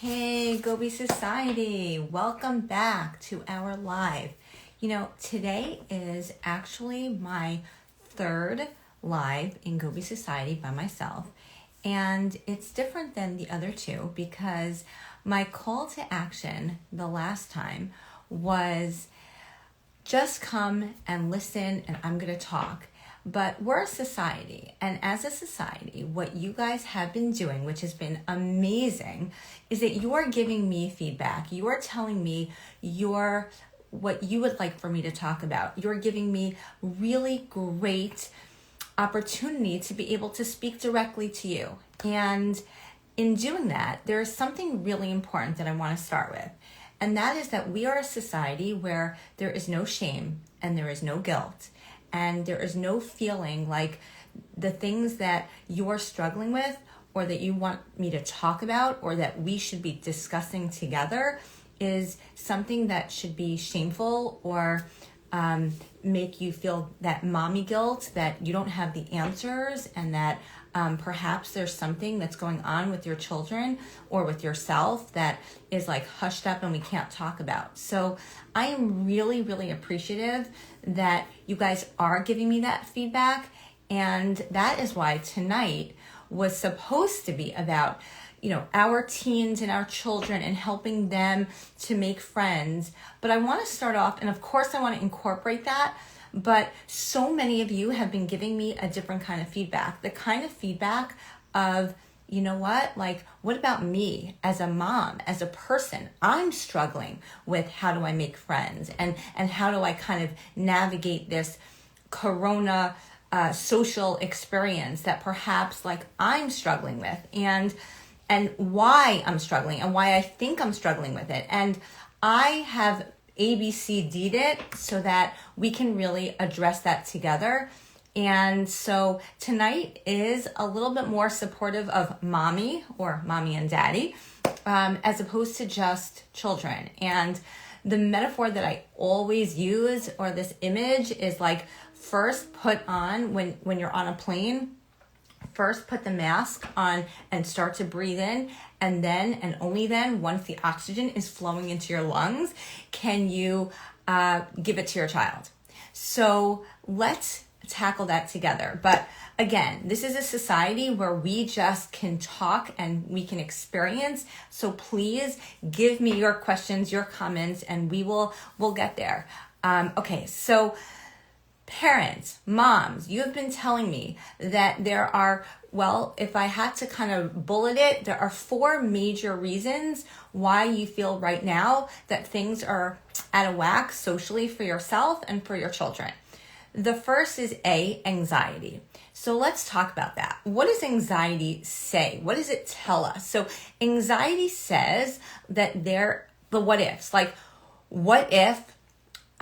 Hey, Gobi Society, welcome back to our live. Today is actually my third live in Gobi Society by myself, and it's different than the other two because my call to action the last time was just come and listen and I'm going to talk. But we're a society, and as a society, what you guys have been doing, which has been amazing, is that you are giving me feedback. You are telling me what you would like for me to talk about. You're giving me really great opportunity to be able to speak directly to you. And in doing that, there's something really important that I want to start with. And that is that we are a society where there is no shame and there is no guilt. And there is no feeling like the things that you're struggling with or that you want me to talk about or that we should be discussing together is something that should be shameful or make you feel that mommy guilt, that you don't have the answers, and that perhaps there's something that's going on with your children or with yourself that is like hushed up and we can't talk about. So I am really, really appreciative that you guys are giving me that feedback. And that is why tonight was supposed to be about, our teens and our children and helping them to make friends. But I want to start off, and of course I want to incorporate that. But so many of you have been giving me a different kind of feedback. The kind of feedback of, what about me as a mom, as a person? I'm struggling with how do I make friends and how do I kind of navigate this corona social experience that perhaps I'm struggling with and why I'm struggling and why I think I'm struggling with it. And I have ABCD'd it so that we can really address that together. And so tonight is a little bit more supportive of mommy or mommy and daddy, as opposed to just children. And the metaphor that I always use, or this image, is first put on when you're on a plane. First, put the mask on and start to breathe in. And then, and only then, once the oxygen is flowing into your lungs, can you give it to your child. So let's tackle that together. But again, this is a society where we just can talk and we can experience. So please give me your questions, your comments, and we'll get there. Okay, so parents, moms, you have been telling me that there are, if I had to kind of bullet it, there are 4 major reasons why you feel right now that things are out of whack socially for yourself and for your children. The first is anxiety. So let's talk about that. What does anxiety say? What does it tell us? So anxiety says that the what ifs, what if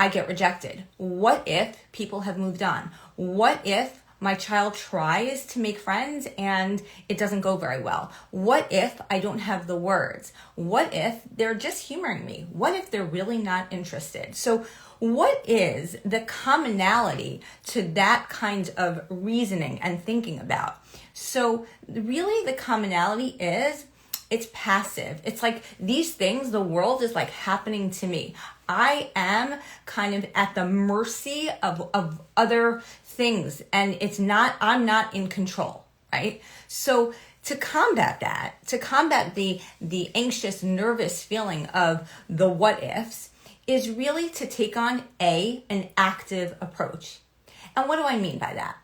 I get rejected? What if people have moved on? What if my child tries to make friends and it doesn't go very well? What if I don't have the words? What if they're just humoring me? What if they're really not interested? So what is the commonality to that kind of reasoning and thinking about? So really the commonality is it's passive. It's these things, the world is happening to me. I am kind of at the mercy of other things, and I'm not in control, right? So to combat that, to combat the anxious, nervous feeling of the what ifs, is really to take on an active approach. And what do I mean by that?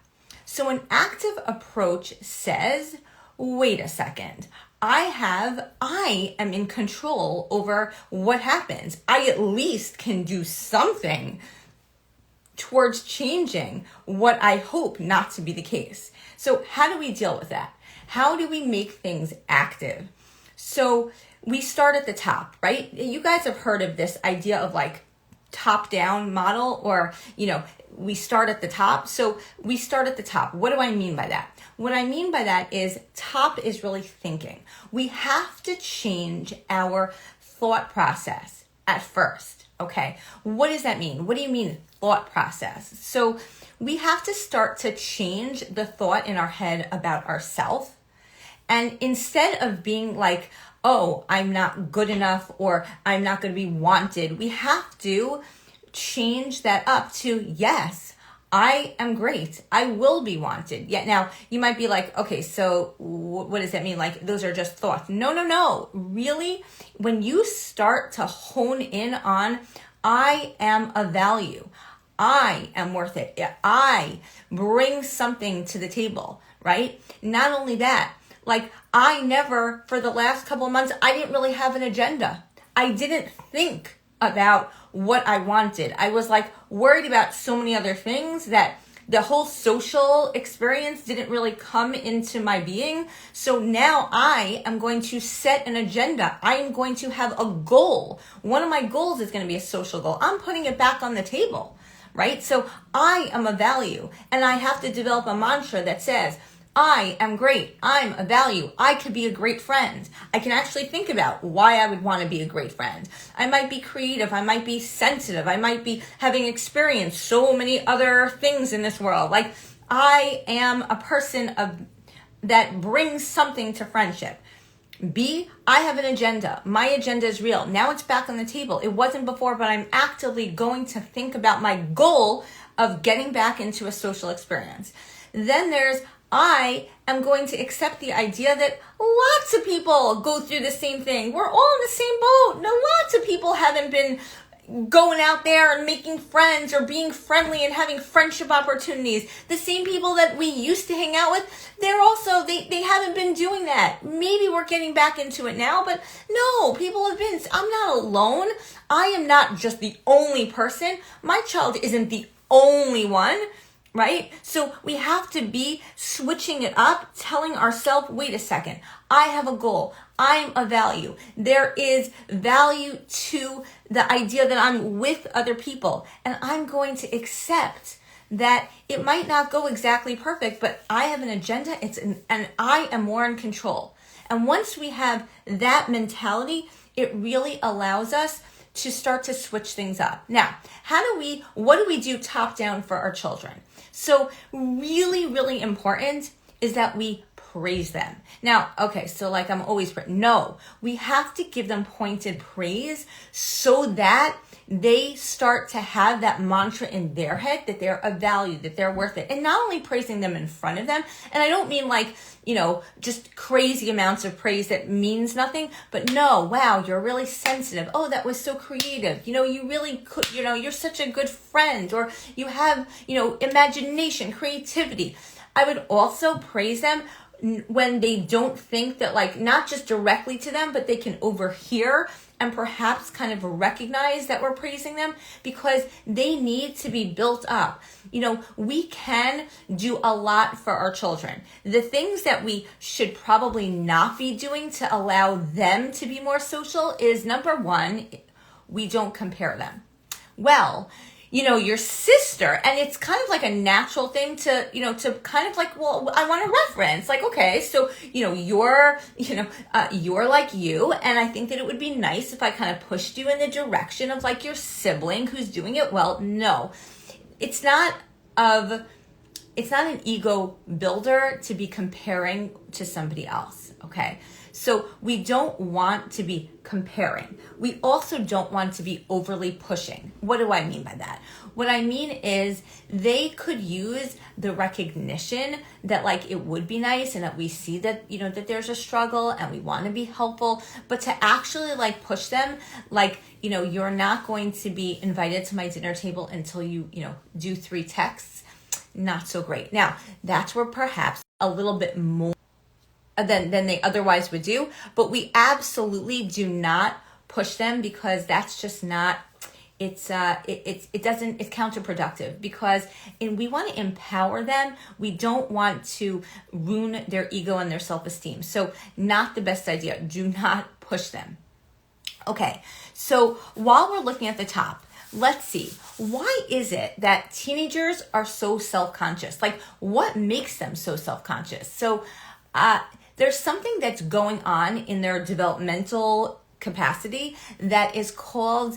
So an active approach says, wait a second, I am in control over what happens. I at least can do something towards changing what I hope not to be the case. So how do we deal with that? How do we make things active? So we start at the top, right? You guys have heard of this idea of top-down model, or, we start at the top. So we start at the top. What do I mean by that? What I mean by that is top is really thinking. We have to change our thought process at first, okay? What does that mean? What do you mean thought process? So we have to start to change the thought in our head about ourselves. And instead of being oh, I'm not good enough or I'm not going to be wanted. We have to change that up to, yes, I am great. I will be wanted. Yet now you might be like, okay, so what does that mean? Like those are just thoughts. No. Really, when you start to hone in on, I am of value. I am worth it. I bring something to the table, right? Not only that, like I never, for the last couple of months, I didn't really have an agenda. I didn't think about what I wanted. I was like worried about so many other things that the whole social experience didn't really come into my being. So now I am going to set an agenda. I am going to have a goal. One of my goals is going to be a social goal. I'm putting it back on the table, right? So I am of value, and I have to develop a mantra that says, I am great. I'm a value. I could be a great friend. I can actually think about why I would want to be a great friend. I might be creative. I might be sensitive. I might be having experienced so many other things in this world. Like I am a person that brings something to friendship. B, I have an agenda. My agenda is real. Now it's back on the table. It wasn't before, but I'm actively going to think about my goal of getting back into a social experience. Then there's, I am going to accept the idea that lots of people go through the same thing. We're all in the same boat. No, lots of people haven't been going out there and making friends or being friendly and having friendship opportunities. The same people that we used to hang out with, they're also, they haven't been doing that. Maybe we're getting back into it now, but no, people have been. I'm not alone. I am not just the only person. My child isn't the only one. Right? So we have to be switching it up, telling ourselves, wait a second, I have a goal. I'm a value. There is value to the idea that I'm with other people, and I'm going to accept that it might not go exactly perfect, but I have an agenda. And I am more in control. And once we have that mentality, it really allows us to start to switch things up. Now, what do we do top down for our children? So really, really important is that we praise them. Now, okay, so like I'm always, no, we have to give them pointed praise so that they start to have that mantra in their head that they're of value, that they're worth it. And not only praising them in front of them, and I don't mean like, just crazy amounts of praise that means nothing, but no, wow, you're really sensitive. Oh, that was so creative. You really could, you're such a good friend, or you have, imagination, creativity. I would also praise them when they don't think that, like, not just directly to them, but they can overhear and perhaps kind of recognize that we're praising them, because they need to be built up. We can do a lot for our children. The things that we should probably not be doing to allow them to be more social is, number one, we don't compare them. Well, your sister, and it's kind of like a natural thing to kind of like, well, I want to reference, like, okay, so, you're like you, and I think that it would be nice if I kind of pushed you in the direction of like your sibling who's doing it well. No, it's not an ego builder to be comparing to somebody else, okay? So we don't want to be comparing. We also don't want to be overly pushing. What do I mean by that? What I mean is they could use the recognition that like it would be nice and that we see that, that there's a struggle and we want to be helpful, but to actually like push them, like, you're not going to be invited to my dinner table until you do 3 texts. Not so great. Now, that's where perhaps a little bit more than they otherwise would do, but we absolutely do not push them, because that's just not, it's counterproductive, because we want to empower them. We don't want to ruin their ego and their self-esteem. So not the best idea. Do not push them. Okay, so while we're looking at the top, let's see, why is it that teenagers are so self-conscious? Like, what makes them so self-conscious? So there's something that's going on in their developmental capacity that is called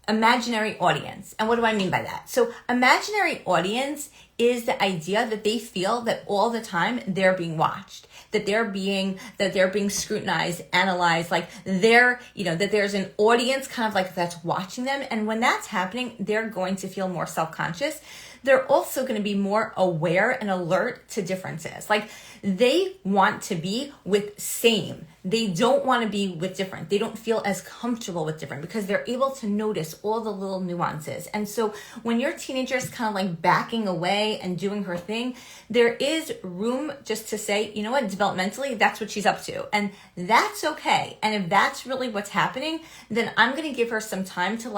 imaginary audience. And what do I mean by that? So imaginary audience is the idea that they feel that all the time they're being watched, that they're being scrutinized, analyzed, like that there's an audience kind of like that's watching them. And when that's happening, they're going to feel more self-conscious. They're also going to be more aware and alert to differences. Like they want to be with same. They don't want to be with different. They don't feel as comfortable with different because they're able to notice all the little nuances. And so when your teenager is kind of like backing away and doing her thing, there is room just to say, you know what, developmentally, that's what she's up to. And that's okay. And if that's really what's happening, then I'm going to give her some time to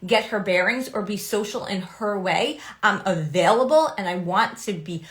get her bearings or be social in her way. I'm available and I want to be,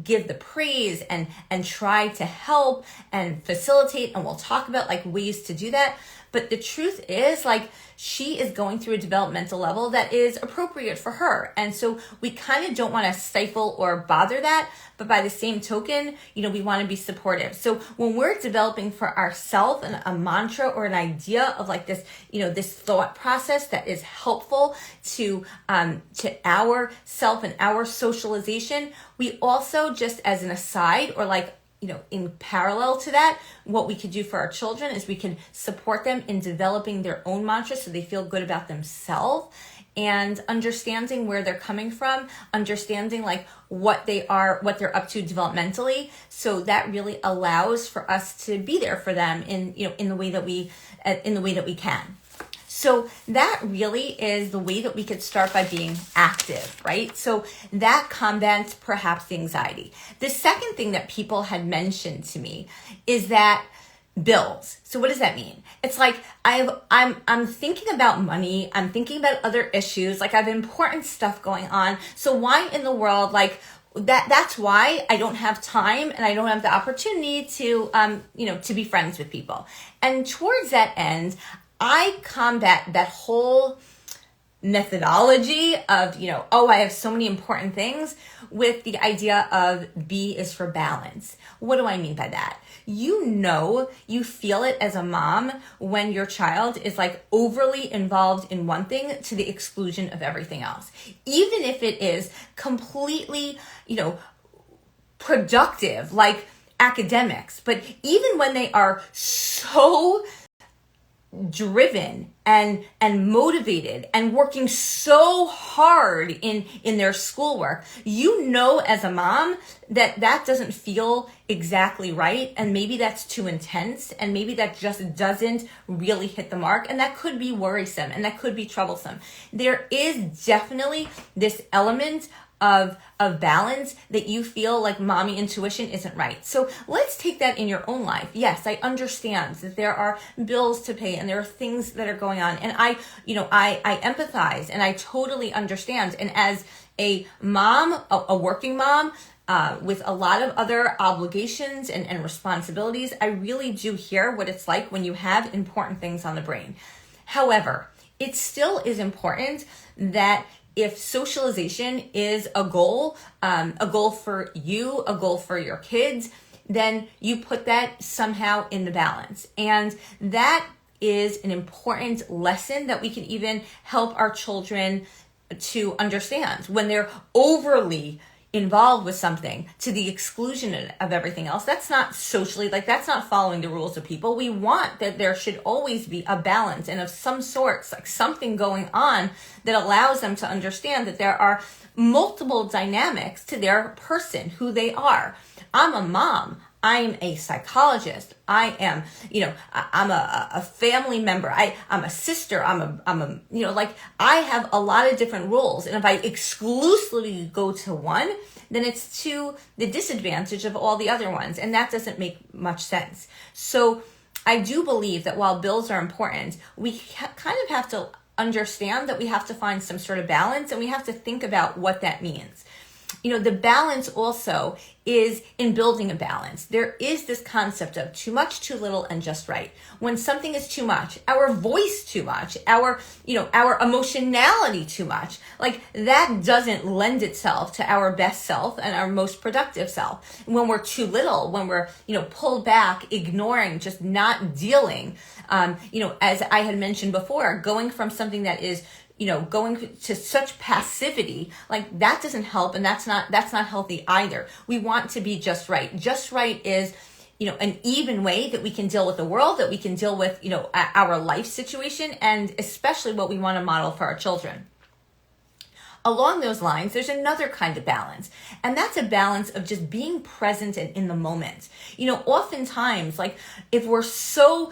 give the praise and try to help and facilitate. And we'll talk about like ways to do that. But the truth is like she is going through a developmental level that is appropriate for her. And so we kind of don't want to stifle or bother that. But by the same token, we want to be supportive. So when we're developing for ourselves a mantra or an idea of like this, this thought process that is helpful to our self and our socialization, we also, just as an aside or like, in parallel to that, what we could do for our children is we can support them in developing their own mantra so they feel good about themselves and understanding where they're coming from, understanding like what they're up to developmentally. So that really allows for us to be there for them in the way that we can. So that really is the way that we could start by being active, right? So that combats perhaps the anxiety. The second thing that people had mentioned to me is that bills. So what does that mean? It's like I'm thinking about money, I'm thinking about other issues, like I have important stuff going on. So why in the world that's why I don't have time and I don't have the opportunity to to be friends with people. And towards that end, I combat that whole methodology of, I have so many important things with the idea of B is for balance. What do I mean by that? You feel it as a mom when your child is like overly involved in one thing to the exclusion of everything else. Even if it is completely, productive, like academics, but even when they are so driven and motivated and working so hard in their schoolwork, as a mom that doesn't feel exactly right, and maybe that's too intense, and maybe that just doesn't really hit the mark, and that could be worrisome and that could be troublesome. There is definitely this element of balance that you feel like mommy intuition isn't right. So let's take that in your own life. Yes, I understand that there are bills to pay and there are things that are going on. And I empathize and I totally understand. And as a mom, a working mom, with a lot of other obligations and responsibilities, I really do hear what it's like when you have important things on the brain. However, it still is important that if socialization is a goal for you, a goal for your kids, then you put that somehow in the balance. And that is an important lesson that we can even help our children to understand when they're overly involved with something to the exclusion of everything else. That's not socially, that's not following the rules of people. We want that there should always be a balance and of some sorts, like something going on that allows them to understand that there are multiple dynamics to their person, who they are. I'm a mom. I'm a psychologist. I am, I'm a family member. I'm a sister. I'm a, I have a lot of different roles. And if I exclusively go to one, then it's to the disadvantage of all the other ones. And that doesn't make much sense. So I do believe that while bills are important, we kind of have to understand that we have to find some sort of balance, and we have to think about what that means. The balance also is in building a balance. There is this concept of too much, too little, and just right. When something is too much, our voice too much, our emotionality too much, that doesn't lend itself to our best self and our most productive self. When we're too little, when we're, pulled back, ignoring, just not dealing, as I had mentioned before, going from something that is going to such passivity, like that doesn't help, and that's not healthy either. We want to be just right. Just right is, an even way that we can deal with the world, that we can deal with, our life situation, and especially what we want to model for our children. Along those lines, there's another kind of balance, and that's a balance of just being present and in the moment. Oftentimes, like if we're so,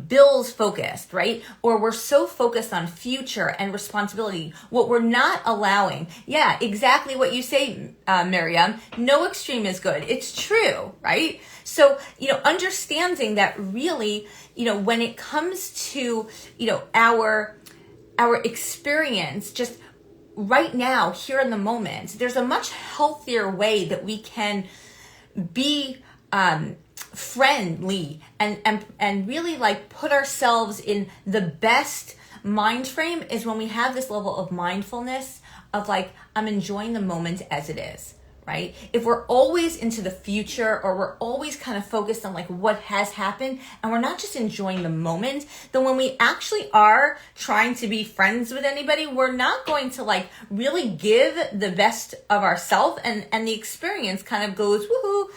bills focused, right? Or we're so focused on future and responsibility, what we're not allowing, yeah, exactly what you say, Miriam, no extreme is good. It's true, right? So, understanding that really, when it comes to, our experience, just right now, here in the moment, there's a much healthier way that we can be friendly and really like put ourselves in the best mind frame is when we have this level of mindfulness of like, I'm enjoying the moment as it is. Right? If we're always into the future, or we're always kind of focused on like what has happened, and we're not just enjoying the moment, then when we actually are trying to be friends with anybody, we're not going to like really give the best of ourselves, and the experience kind of goes woohoo,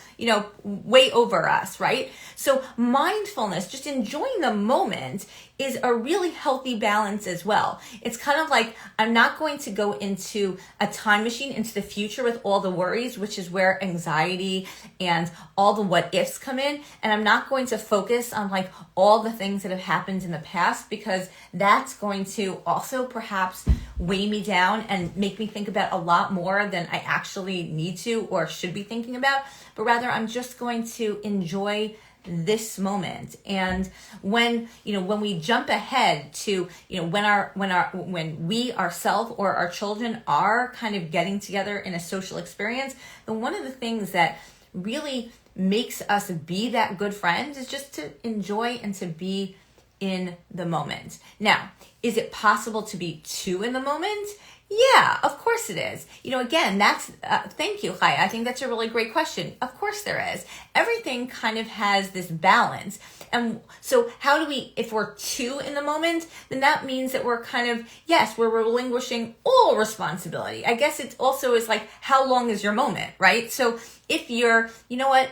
way over us, right? So mindfulness, just enjoying the moment, is a really healthy balance as well. It's kind of like, I'm not going to go into a time machine into the future with all the worries, which is where anxiety and all the what ifs come in. And I'm not going to focus on like all the things that have happened in the past, because that's going to also perhaps weigh me down and make me think about a lot more than I actually need to or should be thinking about. But rather, I'm just going to enjoy this moment. And when we jump ahead to when we ourselves or our children are kind of getting together in a social experience, then one of the things that really makes us be that good friend is just to enjoy and to be in the moment. Now, is it possible to be too in the moment? Yeah, of course it is. Again, that's, thank you, Chaya. I think that's a really great question. Of course there is. Everything kind of has this balance. And so how do we, if we're too in the moment, then that means that we're kind of, yes, we're relinquishing all responsibility. I guess it also is like, how long is your moment, right? So if you're,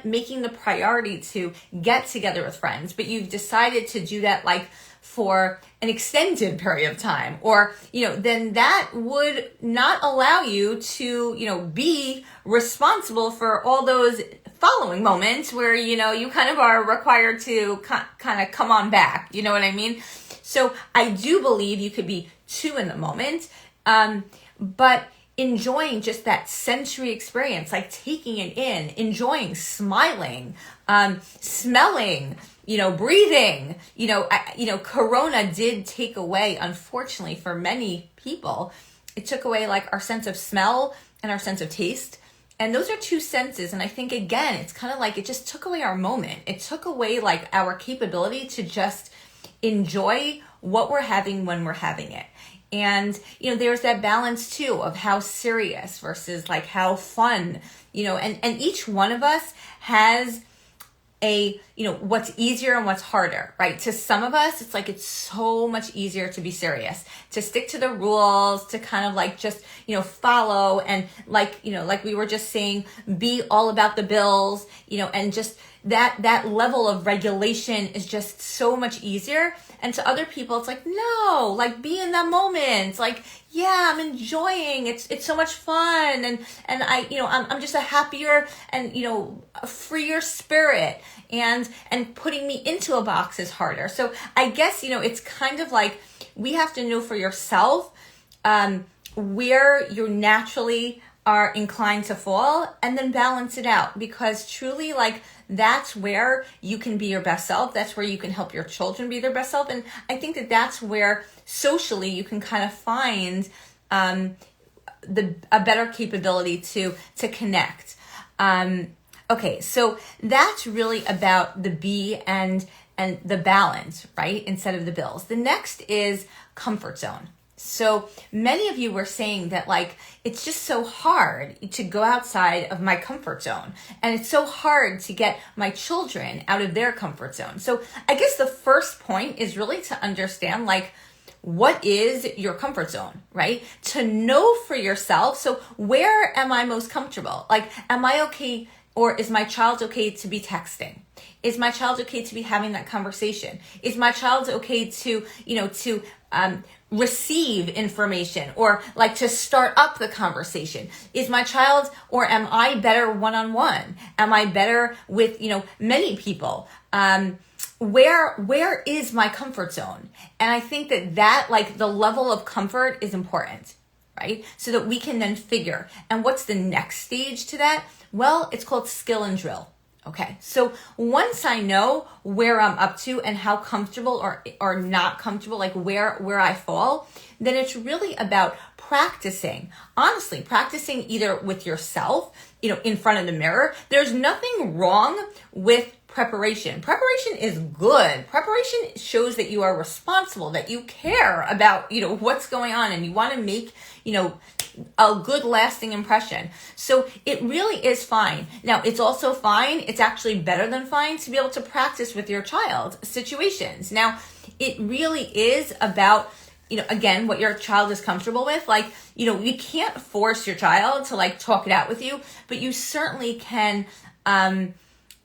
making the priority to get together with friends, but you've decided to do that like for an extended period of time, or, then that would not allow you to, be responsible for all those following moments where, you kind of are required to kind of come on back. You know what I mean? So I do believe you could be too in the moment, but enjoying just that sensory experience, like taking it in, enjoying, smiling, smelling, breathing, Corona did take away, unfortunately for many people, it took away like our sense of smell and our sense of taste. And those are two senses. And I think, again, it's kind of like it just took away our moment. It took away like our capability to just enjoy what we're having when we're having it. And, there's that balance too of how serious versus like how fun, and each one of us has what's easier and what's harder, right? To some of us, it's like, it's so much easier to be serious, to stick to the rules, to kind of like just, follow and like, like we were just saying, be all about the bills, and just that level of regulation is just so much easier. And to other people, it's like, no, like be in that moment. Like, yeah, I'm enjoying. It's so much fun. And I, I'm just a happier and, a freer spirit, and putting me into a box is harder. So I guess, it's kind of like, we have to know for yourself, where you naturally are inclined to fall, and then balance it out, because truly, like, that's where you can be your best self. That's where you can help your children be their best self. And I think that that's where socially you can kind of find a better capability to connect. Okay, so that's really about the be and the balance, right? Instead of the bills. The next is comfort zone. So many of you were saying that like, it's just so hard to go outside of my comfort zone, and it's so hard to get my children out of their comfort zone. So I guess the first point is really to understand like, what is your comfort zone, right? To know for yourself. So where am I most comfortable? Like, am I okay, or is my child okay to be texting? Is my child okay to be having that conversation? Is my child okay to, receive information, or like to start up the conversation? Is my child, or am I better one-on-one? Am I better with, many people? Where is my comfort zone? And I think that like the level of comfort is important, right? So that we can then figure. And what's the next stage to that? Well, it's called skill and drill. Okay, so once I know where I'm up to and how comfortable or not comfortable, like where I fall, then it's really about practicing. Honestly, practicing either with yourself, in front of the mirror. There's nothing wrong with preparation. Preparation is good. Preparation shows that you are responsible, that you care about, what's going on, and you want to make, a good lasting impression. So it really is fine. Now, it's also fine. It's actually better than fine to be able to practice with your child situations. Now, it really is about, again, what your child is comfortable with. Like, you can't force your child to like talk it out with you, but you certainly can,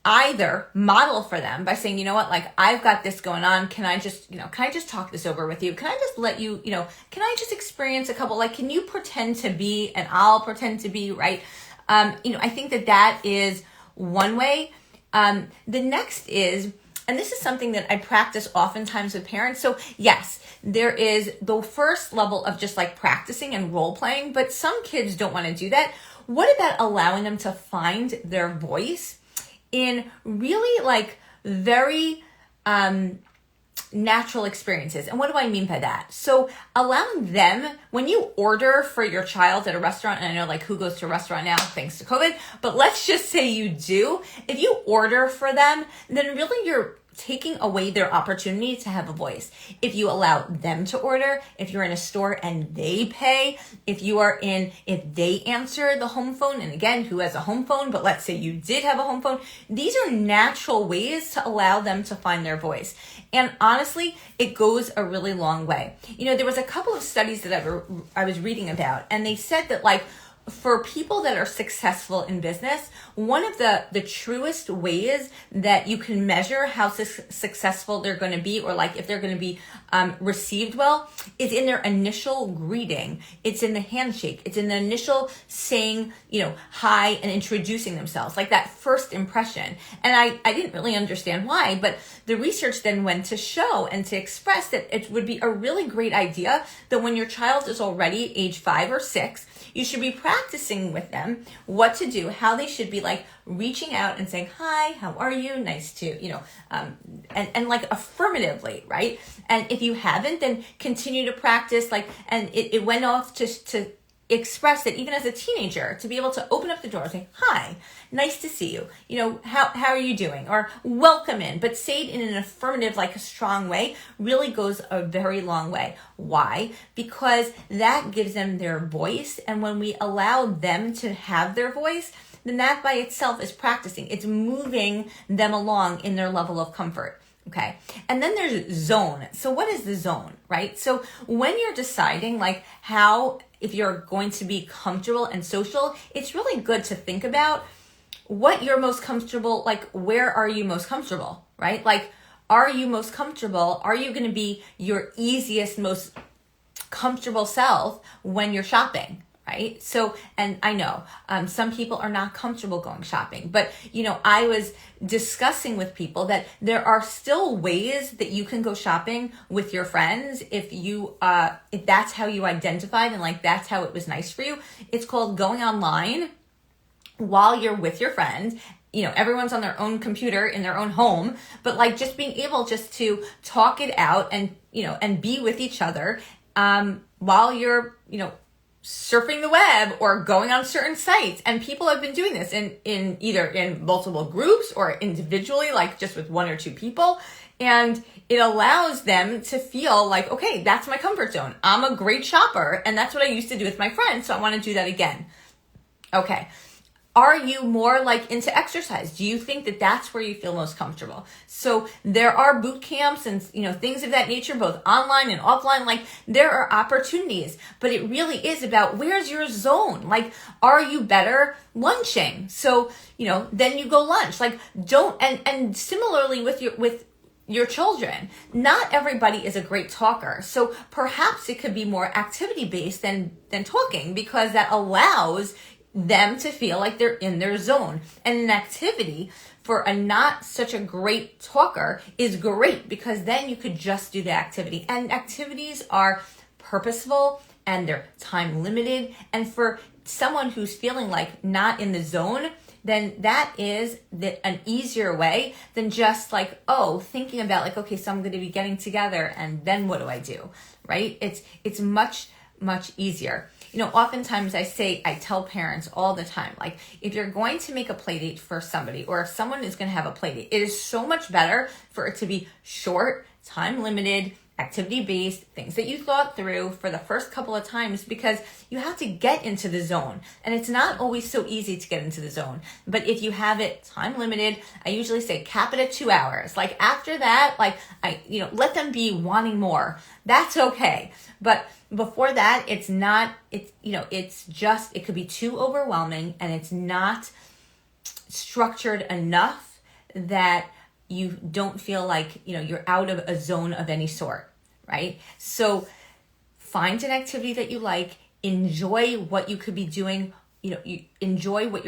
either model for them by saying, like, I've got this going on. Can I just talk this over with you? Can I just let you, can I just experience a couple, like, can you pretend to be and I'll pretend to be, right? I think that is one way. The next is, and this is something that I practice oftentimes with parents. So yes, there is the first level of just like practicing and role playing, but some kids don't want to do that. What about allowing them to find their voice in really like very natural experiences? And what do I mean by that? So allowing them, when you order for your child at a restaurant, and I know like who goes to a restaurant now thanks to COVID, but let's just say you do, if you order for them, then really you're taking away their opportunity to have a voice. If you allow them to order, if you're in a store and they pay, if they answer the home phone, and again, who has a home phone, but let's say you did have a home phone, these are natural ways to allow them to find their voice. And honestly, it goes a really long way. There was a couple of studies that I was reading about, and they said that like, for people that are successful in business, one of the truest ways that you can measure how successful they're going to be, or like if they're going to be received well, is in their initial greeting. It's in the handshake. It's in the initial saying, hi, and introducing themselves, like that first impression. And I didn't really understand why, but the research then went to show and to express that it would be a really great idea that when your child is already age 5 or 6, you should be practicing with them what to do, how they should be like reaching out and saying, hi, how are you? Nice to, and like affirmatively, right? And if you haven't, then continue to practice, like, and it went off to express it even as a teenager, to be able to open up the door and say, hi, nice to see you. How are you doing? Or welcome in, but say it in an affirmative, like a strong way, really goes a very long way. Why? Because that gives them their voice. And when we allow them to have their voice, then that by itself is practicing. It's moving them along in their level of comfort. Okay. And then there's zone. So what is the zone, right? So when you're deciding like if you're going to be comfortable and social, it's really good to think about what you're most comfortable, like where are you most comfortable, right? Like, are you most comfortable? Are you going to be your easiest, most comfortable self when you're shopping? Right? So, and I know some people are not comfortable going shopping, but I was discussing with people that there are still ways that you can go shopping with your friends if that's how you identified and like that's how it was nice for you. It's called going online while you're with your friends. Everyone's on their own computer in their own home, but like just being able just to talk it out and and be with each other while you're surfing the web or going on certain sites. And people have been doing this in either in multiple groups or individually, like just with 1 or 2 people. And it allows them to feel like, okay, that's my comfort zone. I'm a great shopper. And that's what I used to do with my friends. So I want to do that again. Okay. Are you more like into exercise? Do you think that that's where you feel most comfortable? So there are boot camps and, things of that nature, both online and offline. Like, there are opportunities, but it really is about where's your zone? Like, are you better lunching? So, then you go lunch. Like, and similarly with your children, not everybody is a great talker. So perhaps it could be more activity based than talking, because that allows them to feel like they're in their zone. And an activity for a not such a great talker is great, because then you could just do the activity. And activities are purposeful and they're time limited. And for someone who's feeling like not in the zone, then that is an easier way than just like, thinking about like, okay, so I'm going to be getting together and then what do I do, right? It's much, much easier. Oftentimes I tell parents all the time, like, if you're going to make a play date for somebody, or if someone is going to have a play date, it is so much better for it to be short, time limited, activity-based, things that you thought through for the first couple of times, because you have to get into the zone. And it's not always so easy to get into the zone. But if you have it time limited, I usually say cap it at 2 hours. Like, after that, let them be wanting more. That's okay. But before that, it could be too overwhelming, and it's not structured enough that you don't feel like, you're out of a zone of any sort, right? So find an activity that you like, enjoy what you could be doing, you enjoy what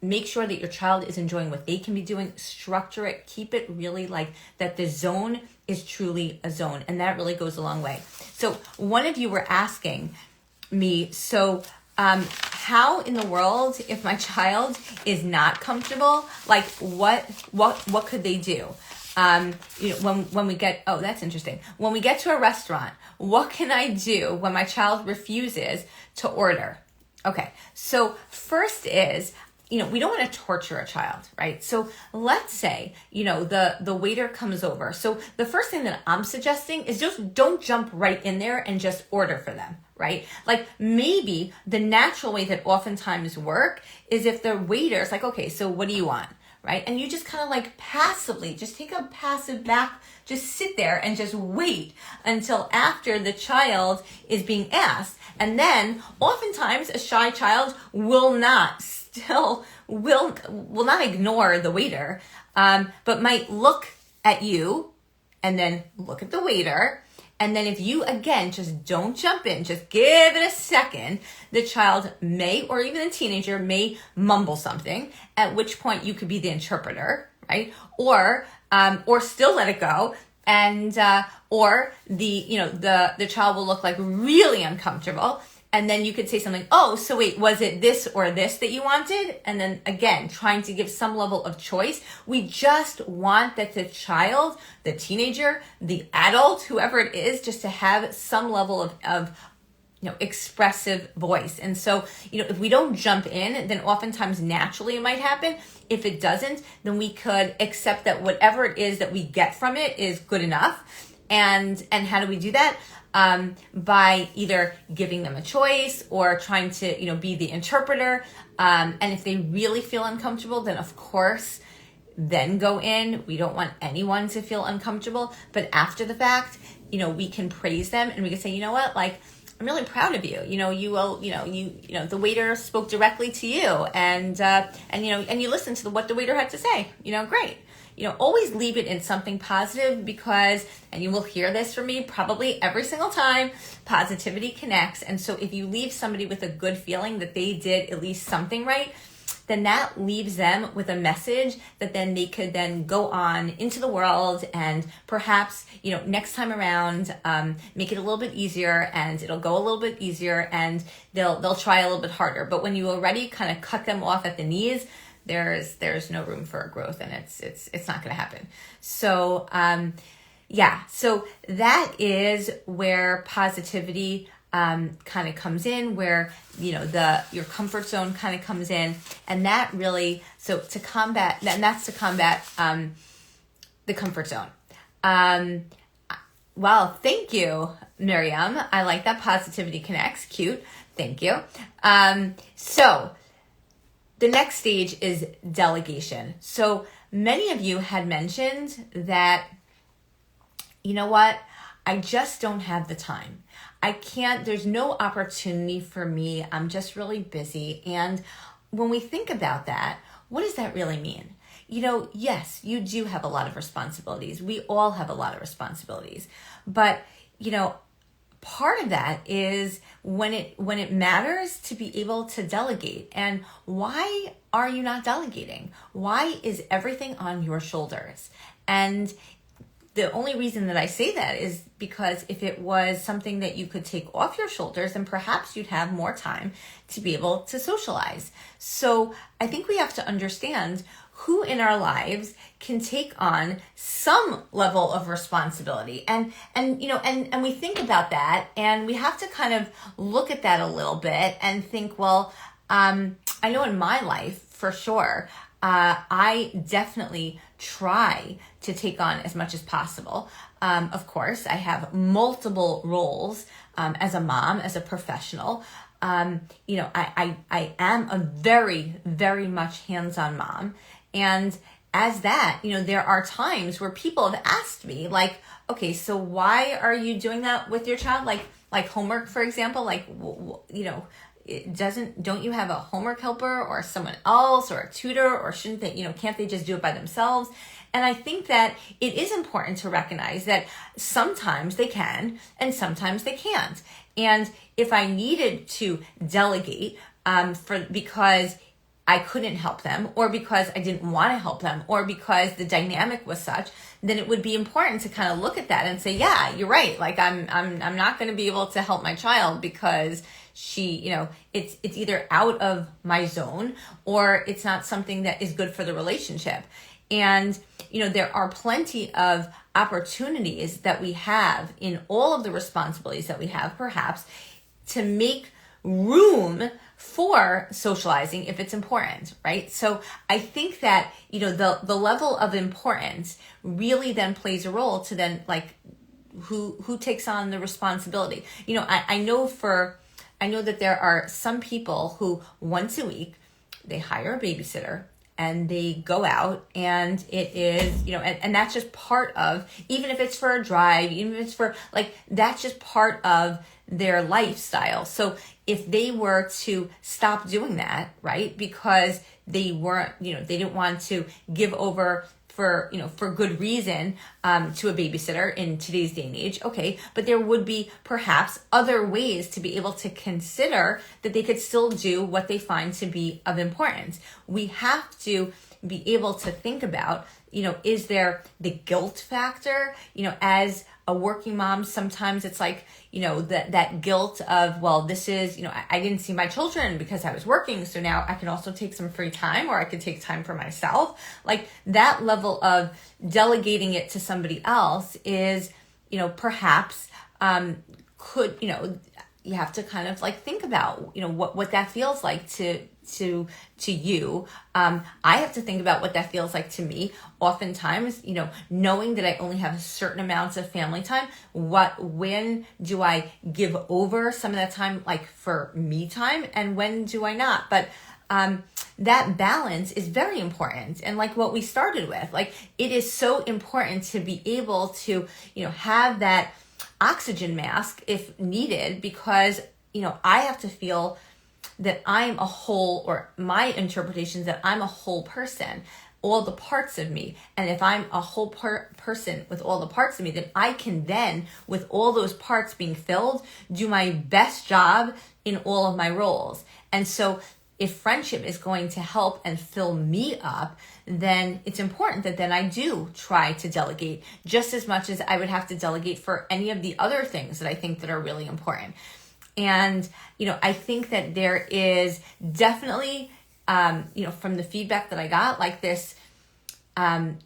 make sure that your child is enjoying what they can be doing, structure it, keep it really like that the zone is truly a zone. And that really goes a long way. So one of you were asking me, how in the world, if my child is not comfortable, like what could they do? When we get, that's interesting. When we get to a restaurant, what can I do when my child refuses to order? Okay. So first is, we don't want to torture a child, right? So let's say, the waiter comes over. So the first thing that I'm suggesting is just don't jump right in there and just order for them, right? Like, maybe the natural way that oftentimes work is if the waiter's like, okay, so what do you want? Right? And you just kind of like passively, just take a passive back, just sit there and just wait until after the child is being asked. And then oftentimes a shy child will not ignore the waiter, but might look at you and then look at the waiter. And then if you, again, just don't jump in, just give it a second, the child may, or even a teenager may mumble something, at which point you could be the interpreter, right? Or still let it go. And, or the child will look like really uncomfortable. And then you could say something, so wait, was it this or this that you wanted? And then again, trying to give some level of choice. We just want that the child, the teenager, the adult, whoever it is, just to have some level of expressive voice. And so, if we don't jump in, then oftentimes naturally it might happen. If it doesn't, then we could accept that whatever it is that we get from it is good enough. And how do we do that? By either giving them a choice or trying to, be the interpreter. And if they really feel uncomfortable, then of course, then go in. We don't want anyone to feel uncomfortable. But after the fact, we can praise them and we can say, you know what, like, I'm really proud of you. The waiter spoke directly to you and you listened to what the waiter had to say, great. Always leave it in something positive, because, and you will hear this from me probably every single time, positivity connects. And so if you leave somebody with a good feeling that they did at least something right, then that leaves them with a message that then they could then go on into the world and perhaps, next time around, make it a little bit easier, and it'll go a little bit easier, and they'll try a little bit harder. But when you already kind of cut them off at the knees, there's no room for growth, and it's not going to happen. So, so that is where positivity kind of comes in, where your comfort zone kind of comes in, and that really to combat the comfort zone. Well, thank you, Miriam. I like that. Positivity connects. Cute. Thank you. So the next stage is delegation. So many of you had mentioned that, you know what, I just don't have the time. I can't, there's no opportunity for me. I'm just really busy. And when we think about that, what does that really mean? You know, yes, you do have a lot of responsibilities. We all have a lot of responsibilities. But, you know, part of that is when it matters to be able to delegate. And why are you not delegating? Why is everything on your shoulders? And the only reason that I say that is because if it was something that you could take off your shoulders, then perhaps you'd have more time to be able to socialize. So I think we have to understand who in our lives can take on some level of responsibility. And you know, and we think about that, and we have to kind of look at that a little bit and think, well, I know in my life for sure, I definitely try to take on as much as possible. Of course, I have multiple roles as a mom, as a professional. You know, I am a very, very much hands-on mom. And as that, you know, there are times where people have asked me, like, okay, so why are you doing that with your child? Like homework, for example, like, you know, don't you have a homework helper or someone else or a tutor, or shouldn't they, you know, can't they just do it by themselves? And I think that it is important to recognize that sometimes they can and sometimes they can't. And if I needed to delegate because I couldn't help them, or because I didn't want to help them, or because the dynamic was such, then it would be important to kind of look at that and say, yeah, you're right. Like I'm not going to be able to help my child because she, you know, it's either out of my zone or it's not something that is good for the relationship. And, you know, there are plenty of opportunities that we have in all of the responsibilities that we have, perhaps, to make room for socializing if it's important, right? So I think that, you know, the level of importance really then plays a role to then, like, who takes on the responsibility. You know, I know that there are some people who once a week they hire a babysitter and they go out, and it is, you know, and that's just part of, even if it's for a drive, even if it's for, like, that's just part of their lifestyle. So if they were to stop doing that, right, because they weren't, you know, they didn't want to give over for, you know, for good reason to a babysitter in today's day and age, okay, but there would be perhaps other ways to be able to consider that they could still do what they find to be of importance. We have to be able to think about, you know, is there the guilt factor? You know, as a working mom, sometimes it's like, you know, that guilt of, well, this is, you know, I didn't see my children because I was working, so now I can also take some free time, or I could take time for myself. Like, that level of delegating it to somebody else is, you know, perhaps could, you know, you have to kind of like think about, you know, what that feels like to you. I have to think about what that feels like to me. Oftentimes, you know, knowing that I only have a certain amounts of family time, when do I give over some of that time, like, for me time, and when do I not? But that balance is very important. And like what we started with, like, it is so important to be able to, you know, have that oxygen mask if needed, because, you know, I have to feel that I'm a whole, or my interpretation is that I'm a whole person, all the parts of me. And if I'm a whole person with all the parts of me, then I can then, with all those parts being filled, do my best job in all of my roles. And so if friendship is going to help and fill me up, then it's important that then I do try to delegate just as much as I would have to delegate for any of the other things that I think that are really important. And, you know, I think that there is definitely, you know, from the feedback that I got, like this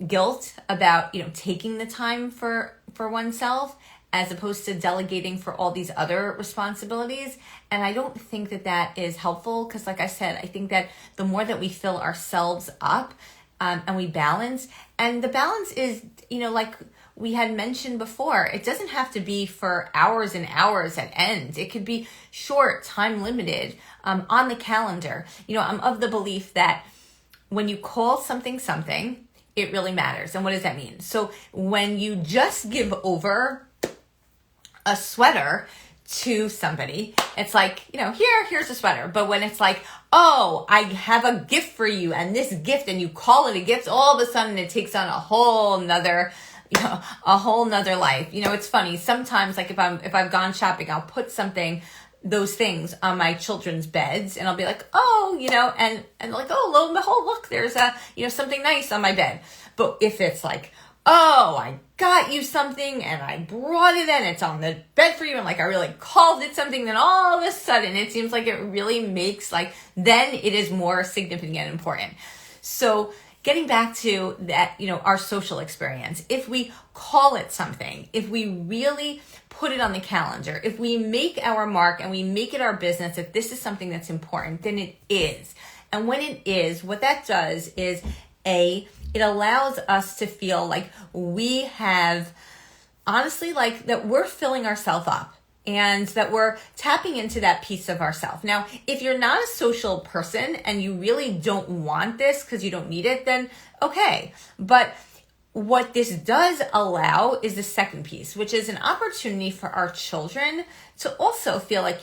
guilt about, you know, taking the time for oneself as opposed to delegating for all these other responsibilities. And I don't think that that is helpful, because like I said, I think that the more that we fill ourselves up and we balance, and the balance is, you know, like we had mentioned before, it doesn't have to be for hours and hours at end. It could be short, time limited, on the calendar. I'm of the belief that when you call something something, it really matters. And what does that mean? So when you just give over a sweater to somebody, it's like, here's a sweater. But when it's like, oh, I have a gift for you, and this gift, and you call it a gift, all of a sudden it takes on a whole nother life. It's funny. Sometimes, like if I've gone shopping, I'll put those things on my children's beds, and I'll be like, oh, and like, oh, lo and behold, look, there's something nice on my bed. But if it's like, oh, I got you something and I brought it in, it's on the bed for you, and like I really called it something, then all of a sudden it seems like it really makes then it is more significant and important. So getting back to that, our social experience, if we call it something, if we really put it on the calendar, if we make our mark and we make it our business, if this is something that's important, then it is. And when it is, what that does is it allows us to feel like we have, honestly, like that we're filling ourselves up and that we're tapping into that piece of ourselves. Now, if you're not a social person and you really don't want this because you don't need it, then okay. But what this does allow is the second piece, which is an opportunity for our children to also feel like,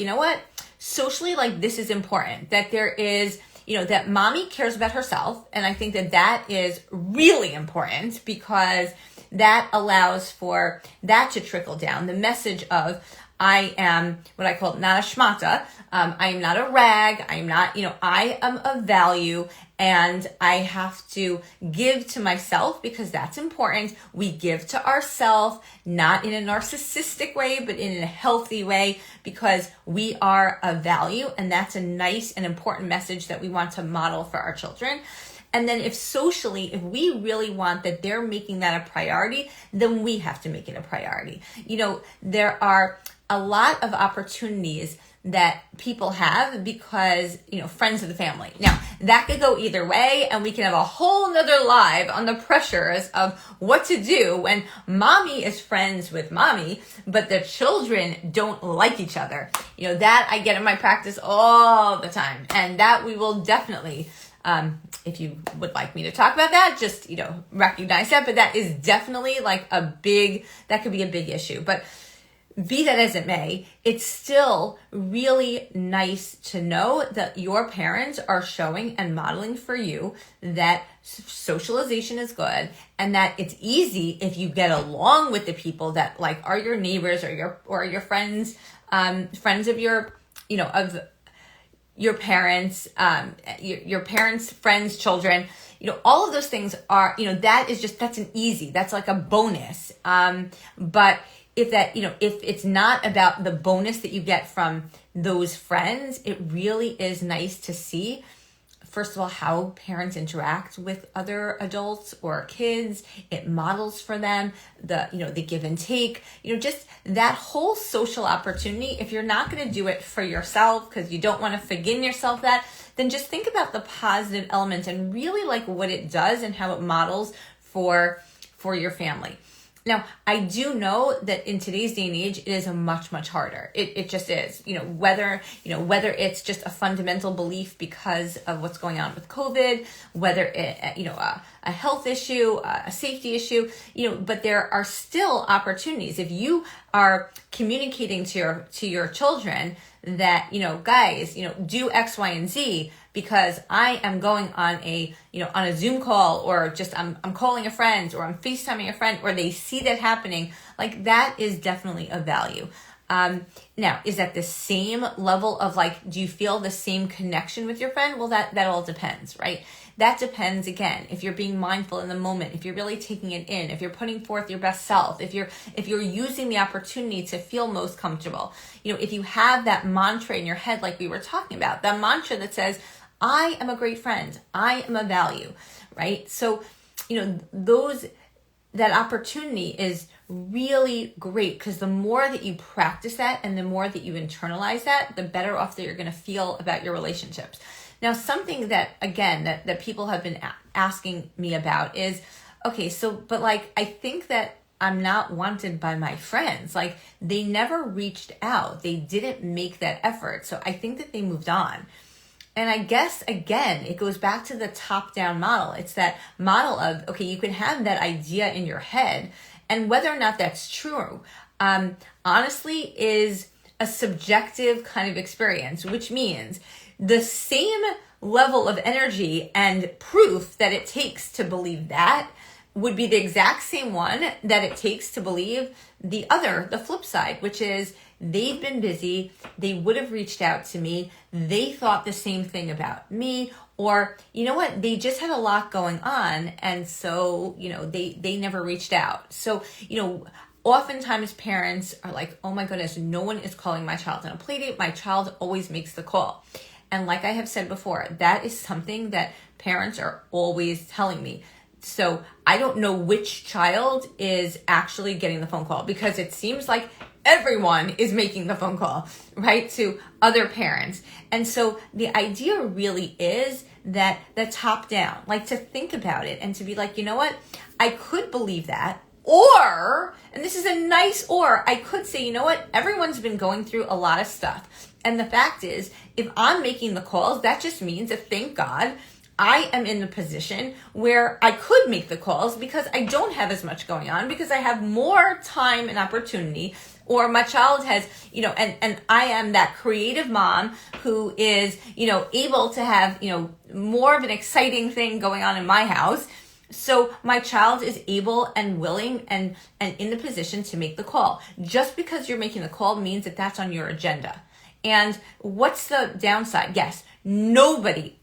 socially, like this is important, that there is, that mommy cares about herself. And I think that is really important because that allows for that to trickle down. The message of, I am what I call not a schmata. I am not a rag. I am not, I am of value, and I have to give to myself because that's important. We give to ourselves, not in a narcissistic way, but in a healthy way, because we are of value. And that's a nice and important message that we want to model for our children. And then if we really want that they're making that a priority, then we have to make it a priority. There are a lot of opportunities that people have because, friends of the family. Now, that could go either way, and we can have a whole nother live on the pressures of what to do when mommy is friends with mommy, but the children don't like each other. That I get in my practice all the time, and that we will definitely, if you would like me to talk about that, just, recognize that, but that is definitely that could be a big issue. But be that as it may, it's still really nice to know that your parents are showing and modeling for you that socialization is good and that it's easy if you get along with the people that are your neighbors or your friends, friends of your, of your parents, your parents, friends, children, all of those things are, that's an easy, that's like a bonus. But if it's not about the bonus that you get from those friends, it really is nice to see, first of all, how parents interact with other adults or kids. It models for them the give and take, just that whole social opportunity. If you're not going to do it for yourself because you don't want to forgive yourself that, then just think about the positive elements and really like what it does and how it models for your family. Now, I do know that in today's day and age, it is much, much harder. It just is, whether it's just a fundamental belief because of what's going on with COVID, whether it, a health issue, a safety issue, but there are still opportunities. If you are communicating to your children that, guys, do X, Y, and Z, because I am going on a Zoom call, or just I'm calling a friend, or I'm FaceTiming a friend, or they see that happening, like that is definitely a value. Now, is that the same level of do you feel the same connection with your friend? Well, that all depends, right? That depends, again, if you're being mindful in the moment, if you're really taking it in, if you're putting forth your best self, if you're using the opportunity to feel most comfortable. If you have that mantra in your head, like we were talking about, that mantra that says, I am a great friend, I am a value, right? So, that opportunity is really great, because the more that you practice that and the more that you internalize that, the better off that you're going to feel about your relationships. Now, something that, again, that people have been asking me about is, okay, so, but I think that I'm not wanted by my friends. Like, they never reached out. They didn't make that effort. So I think that they moved on. And I guess, again, it goes back to the top-down model. It's that model of, okay, you can have that idea in your head, and whether or not that's true, honestly, is a subjective kind of experience, which means the same level of energy and proof that it takes to believe that would be the exact same one that it takes to believe the flip side, which is they've been busy, they would have reached out to me, they thought the same thing about me, or you know what, they just had a lot going on, and so, they never reached out. So, oftentimes parents are like, oh my goodness, no one is calling my child on a play date, my child always makes the call. And like I have said before, that is something that parents are always telling me. So I don't know which child is actually getting the phone call, because it seems like everyone is making the phone call, right, to other parents. And so the idea really is that the top down, like to think about it and to be like, you know what, I could believe that. Or, and this is a nice or, I could say, you know what, everyone's been going through a lot of stuff. And the fact is, if I'm making the calls, that just means that, thank God, I am in the position where I could make the calls because I don't have as much going on, because I have more time and opportunity, or my child has, and I am that creative mom who is, able to have, more of an exciting thing going on in my house. So my child is able and willing and in the position to make the call. Just because you're making the call means that that's on your agenda. And what's the downside? Yes,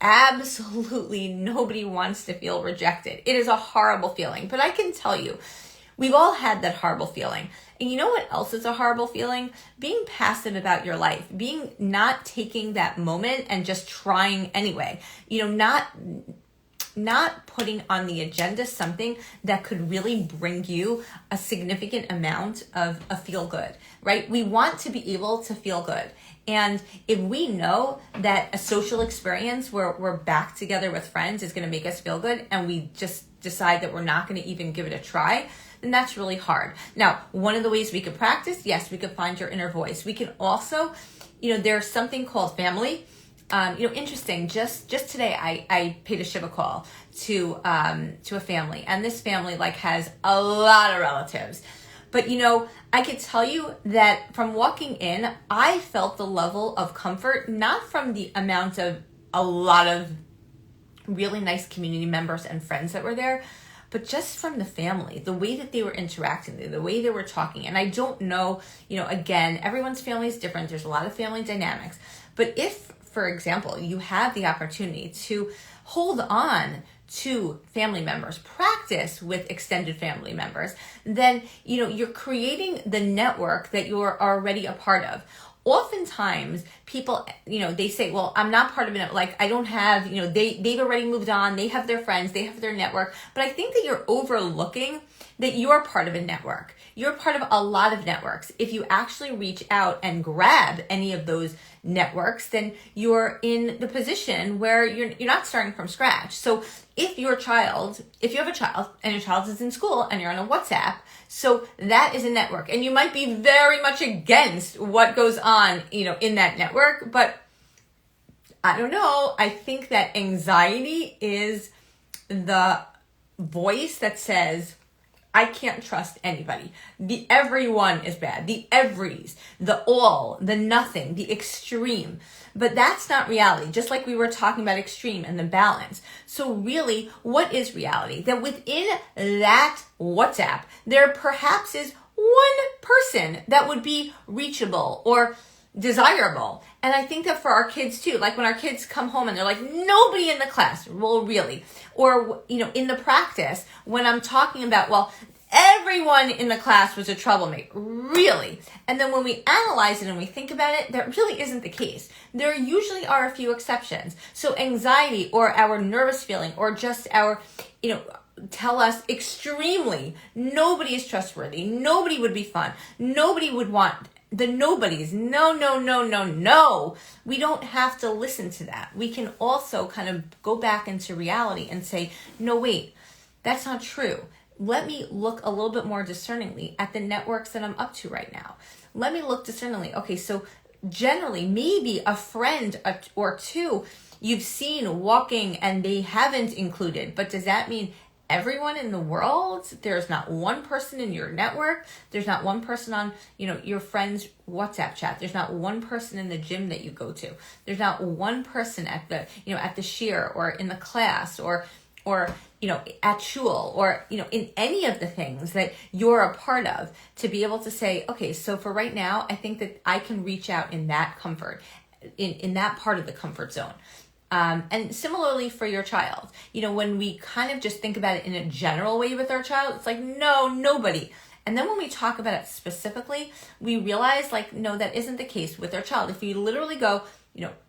absolutely nobody wants to feel rejected. It is a horrible feeling, but I can tell you, we've all had that horrible feeling. And you know what else is a horrible feeling? Being passive about your life, not taking that moment and just trying anyway, not putting on the agenda something that could really bring you a significant amount of a feel good, right? We want to be able to feel good. And if we know that a social experience where we're back together with friends is going to make us feel good, and we just decide that we're not going to even give it a try, then that's really hard. Now, one of the ways we could practice, yes, we could find your inner voice. We can also, there's something called family. Interesting. Just today, I paid a Shiva call to a family, and this family has a lot of relatives. But I could tell you that from walking in, I felt the level of comfort, not from the amount of a lot of really nice community members and friends that were there, but just from the family, the way that they were interacting, the way they were talking. And I don't know, again, everyone's family is different. There's a lot of family dynamics. But if, for example, you have the opportunity to hold on to family members, practice with extended family members, then, you're creating the network that you're already a part of. Oftentimes people, they say, well, I'm not part of it. I don't have, they've already moved on. They have their friends, they have their network. But I think that you're overlooking that you're part of a network. You're part of a lot of networks. If you actually reach out and grab any of those networks, then you're in the position where you're not starting from scratch. So if you have a child and your child is in school and you're on a WhatsApp, so that is a network. And you might be very much against what goes on, in that network, but I don't know. I think that anxiety is the voice that says, I can't trust anybody. The everyone is bad. The everys, the all, the nothing, the extreme. But that's not reality, just like we were talking about extreme and the balance. So really, what is reality? That within that WhatsApp, there perhaps is one person that would be reachable or desirable. And I think that for our kids too, when our kids come home and they're like, nobody in the class, well, really, or, in the practice, when I'm talking about, well, everyone in the class was a troublemaker, really. And then when we analyze it and we think about it, that really isn't the case. There usually are a few exceptions. So anxiety or our nervous feeling or just our, tell us extremely, nobody is trustworthy, nobody would be fun, nobody would want the nobodies. No. We don't have to listen to that. We can also kind of go back into reality and say, no, wait, that's not true. let me look a little bit more discerningly at the networks that I'm up to right now. Let me look discerningly. Okay, so generally, maybe a friend or two you've seen walking and they haven't included, but does that mean everyone in the world? There's not one person in your network. There's not one person on, your friend's WhatsApp chat. There's not one person in the gym that you go to. There's not one person at the, at the shiur or in the class or at shul or, in any of the things that you're a part of, to be able to say, okay, so for right now, I think that I can reach out in that comfort, in that part of the comfort zone. And similarly for your child, when we kind of just think about it in a general way with our child, it's like, no, nobody. And then when we talk about it specifically, we realize no, that isn't the case with our child. If you literally go,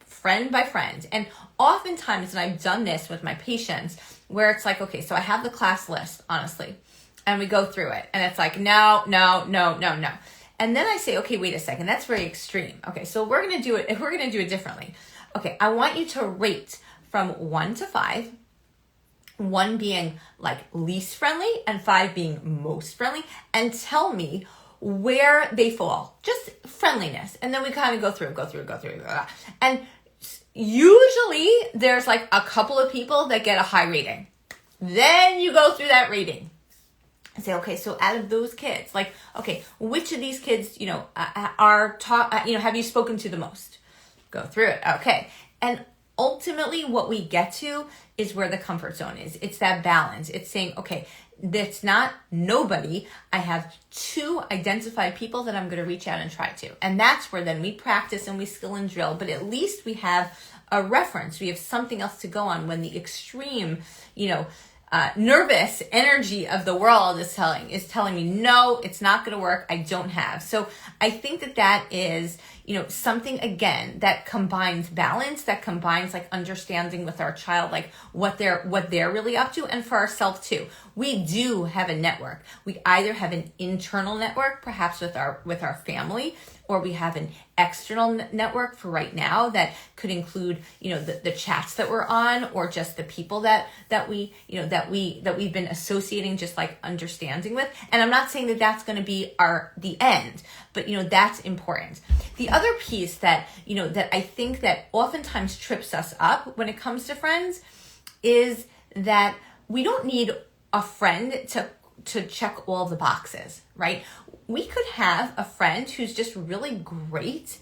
friend by friend, and oftentimes, and I've done this with my patients, where it's like, okay, so I have the class list, honestly, and we go through it, and it's like, no. And then I say, okay, wait a second, that's very extreme. Okay, so we're going to do it differently. Okay, I want you to rate from 1 to 5, 1 being least friendly and 5 being most friendly, and tell me where they fall. Just friendliness. And then we kind of go through. And usually there's a couple of people that get a high rating. Then you go through that rating and say, okay, so out of those kids, okay, which of these kids, are taught, have you spoken to the most? Go through it. Okay. And ultimately what we get to is where the comfort zone is. It's that balance. It's saying, okay, that's not nobody. I have 2 identified people that I'm going to reach out and try to. And that's where then we practice and we skill and drill, but at least we have a reference. We have something else to go on when the extreme, nervous energy of the world is telling me, no, it's not going to work. I don't have. So I think that is, something again that combines balance, that combines understanding with our child, what they're really up to, and for ourselves too. We do have a network. We either have an internal network, perhaps with our family, or we have an external network for right now that could include, the chats that we're on, or just the people that we've been associating, just understanding with. And I'm not saying that that's going to be the end, but that's important. The other piece that I think that oftentimes trips us up when it comes to friends is that we don't need a friend to check all the boxes, right? We could have a friend who's just really great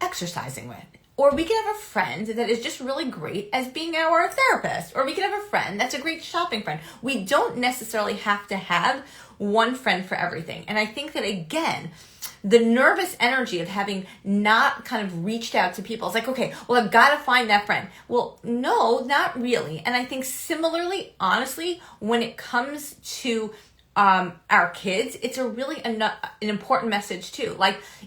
exercising with, or we could have a friend that is just really great as being our therapist, or we could have a friend that's a great shopping friend. We don't necessarily have to have one friend for everything. And I think that, again, the nervous energy of having not kind of reached out to people, it's okay, well, I've got to find that friend. Well, no, not really. And I think similarly, honestly, when it comes to our kids, it's a really an important message too.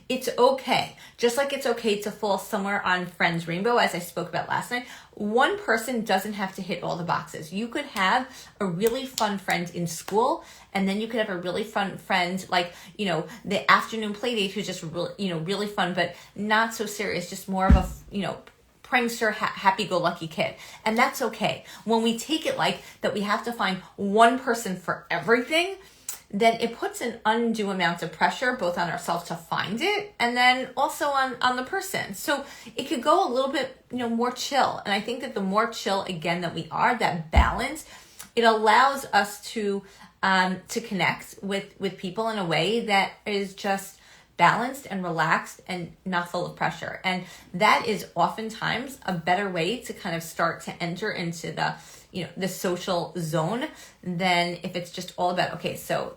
It's okay. Just like it's okay to fall somewhere on Friends Rainbow, as I spoke about last night. One person doesn't have to hit all the boxes. You could have a really fun friend in school, and then you could have a really fun friend, the afternoon play date, who's just really fun, but not so serious, just more of a, prankster, happy-go-lucky kid. And that's okay. When we take it that we have to find one person for everything, then it puts an undue amount of pressure both on ourselves to find it, and then also on the person. So it could go a little bit, more chill. And I think that the more chill, again, that we are, that balance, it allows us to connect with people in a way that is just balanced and relaxed and not full of pressure. And that is oftentimes a better way to kind of start to enter into the social zone than if it's just all about, okay, so,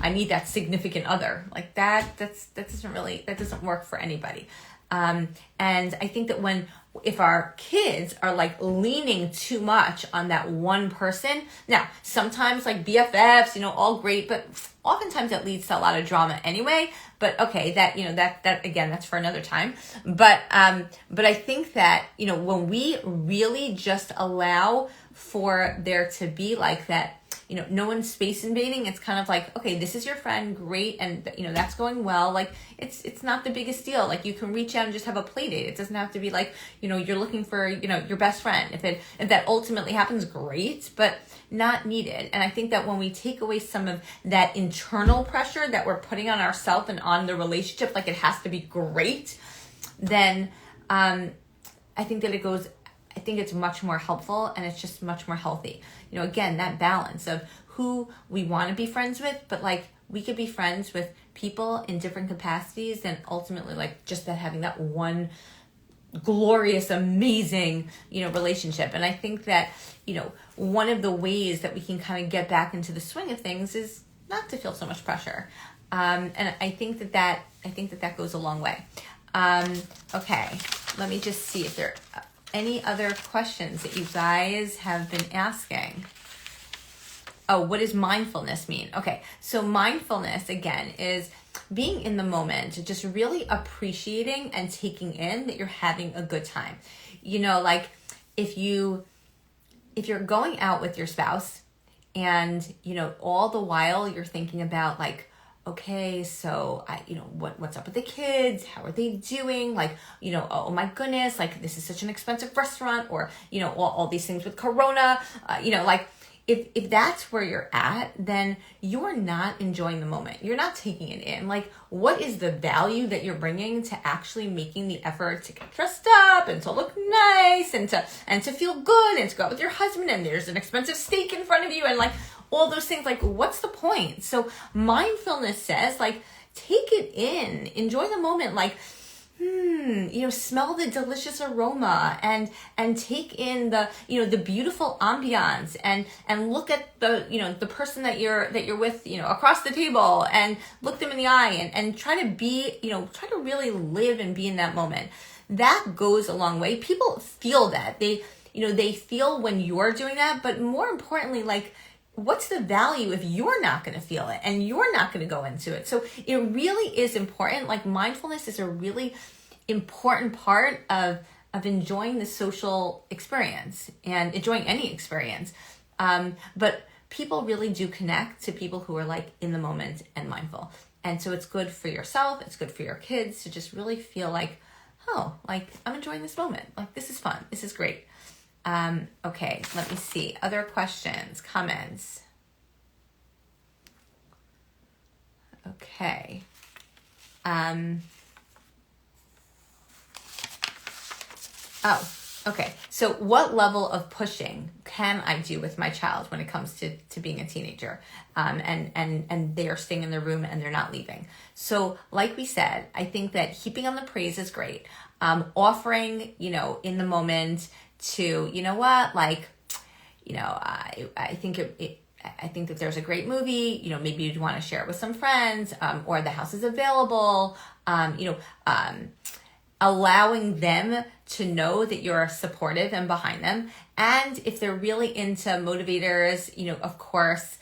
I need that significant other. That doesn't work for anybody. And I think that if our kids are leaning too much on that one person, now sometimes BFFs, all great, but oftentimes that leads to a lot of drama anyway. But okay, that again, that's for another time. But I think that, when we really just allow for there to be that no one's space invading. It's kind of like, okay, this is your friend, great, and that's going well. Like it's not the biggest deal. Like you can reach out and just have a play date. It doesn't have to be like, you're looking for, your best friend. If that ultimately happens, great, but not needed. And I think that when we take away some of that internal pressure that we're putting on ourselves and on the relationship, like it has to be great, then I think it's much more helpful, and it's just much more healthy. Again, that balance of who we want to be friends with, but like we could be friends with people in different capacities, and ultimately like just that having that one glorious, amazing, relationship. And I think that, one of the ways that we can kind of get back into the swing of things is not to feel so much pressure. And I think that goes a long way. Okay, let me just see if there are any other questions that you guys have been asking. Oh, what does mindfulness mean? Okay, so mindfulness, again, is being in the moment, just really appreciating and taking in that you're having a good time. Like if you're going out with your spouse and, all the while you're thinking about like, okay, so what's up with the kids? How are they doing? Like, oh my goodness, like this is such an expensive restaurant, or, all these things with Corona, like if that's where you're at, then you're not enjoying the moment. You're not taking it in. Like, what is the value that you're bringing to actually making the effort to get dressed up and to look nice and to feel good and to go out with your husband and there's an expensive steak in front of you and like all those things? Like, what's the point? So mindfulness says like, take it in, enjoy the moment, like, smell the delicious aroma and take in the, the beautiful ambiance and look at the, the person that you're with, across the table and look them in the eye and try to be, try to really live and be in that moment. That goes a long way. People feel that. They feel when you're doing that, but more importantly, like, what's the value if you're not going to feel it and you're not going to go into it? So it really is important. Like mindfulness is a really important part of enjoying the social experience and enjoying any experience. But people really do connect to people who are like in the moment and mindful. And so it's good for yourself. It's good for your kids to just really feel like, oh, like I'm enjoying this moment. Like this is fun. This is great. Okay, let me see. Other questions, comments? Okay. Oh, okay. So what level of pushing can I do with my child when it comes to being a teenager? And they are staying in their room and they're not leaving. So like we said, I think that heaping on the praise is great. Offering, in the moment to, I think I think that there's a great movie, maybe you'd want to share it with some friends, or the house is available, allowing them to know that you're supportive and behind them. And if they're really into motivators, of course,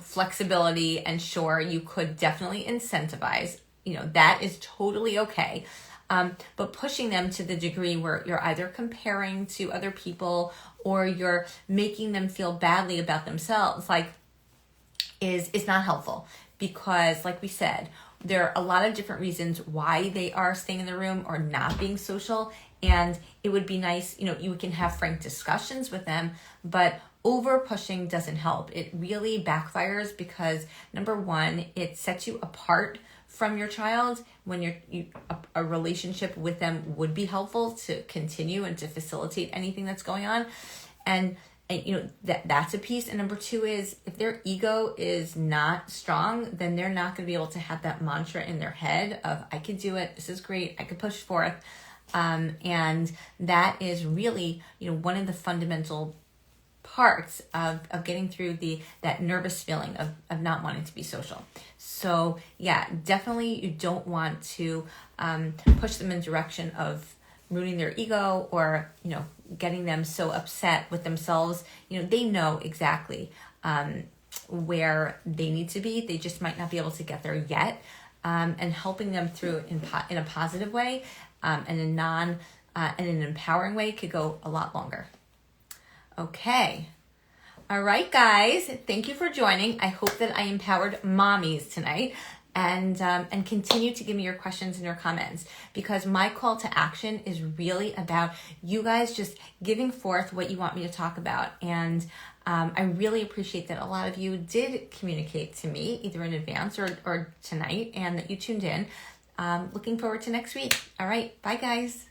flexibility, and sure, you could definitely incentivize, that is totally okay. But pushing them to the degree where you're either comparing to other people or you're making them feel badly about themselves, like is not helpful, because like we said, there are a lot of different reasons why they are staying in the room or not being social. And it would be nice, you can have frank discussions with them, but over pushing doesn't help. It really backfires because number one, it sets you apart from your child when a relationship with them would be helpful to continue and to facilitate anything that's going on. And that's a piece. And number two is if their ego is not strong, then they're not going to be able to have that mantra in their head of, I could do it. This is great. I could push forth. And that is really, one of the fundamental parts of getting through that nervous feeling of not wanting to be social. So yeah, definitely you don't want to push them in the direction of ruining their ego or, getting them so upset with themselves. They know exactly where they need to be. They just might not be able to get there yet. And helping them through in a positive way and in an empowering way could go a lot longer. Okay. All right, guys, thank you for joining. I hope that I empowered mommies tonight, and continue to give me your questions and your comments, because my call to action is really about you guys just giving forth what you want me to talk about. And I really appreciate that a lot of you did communicate to me either in advance or tonight, and that you tuned in. Looking forward to next week. All right, bye guys.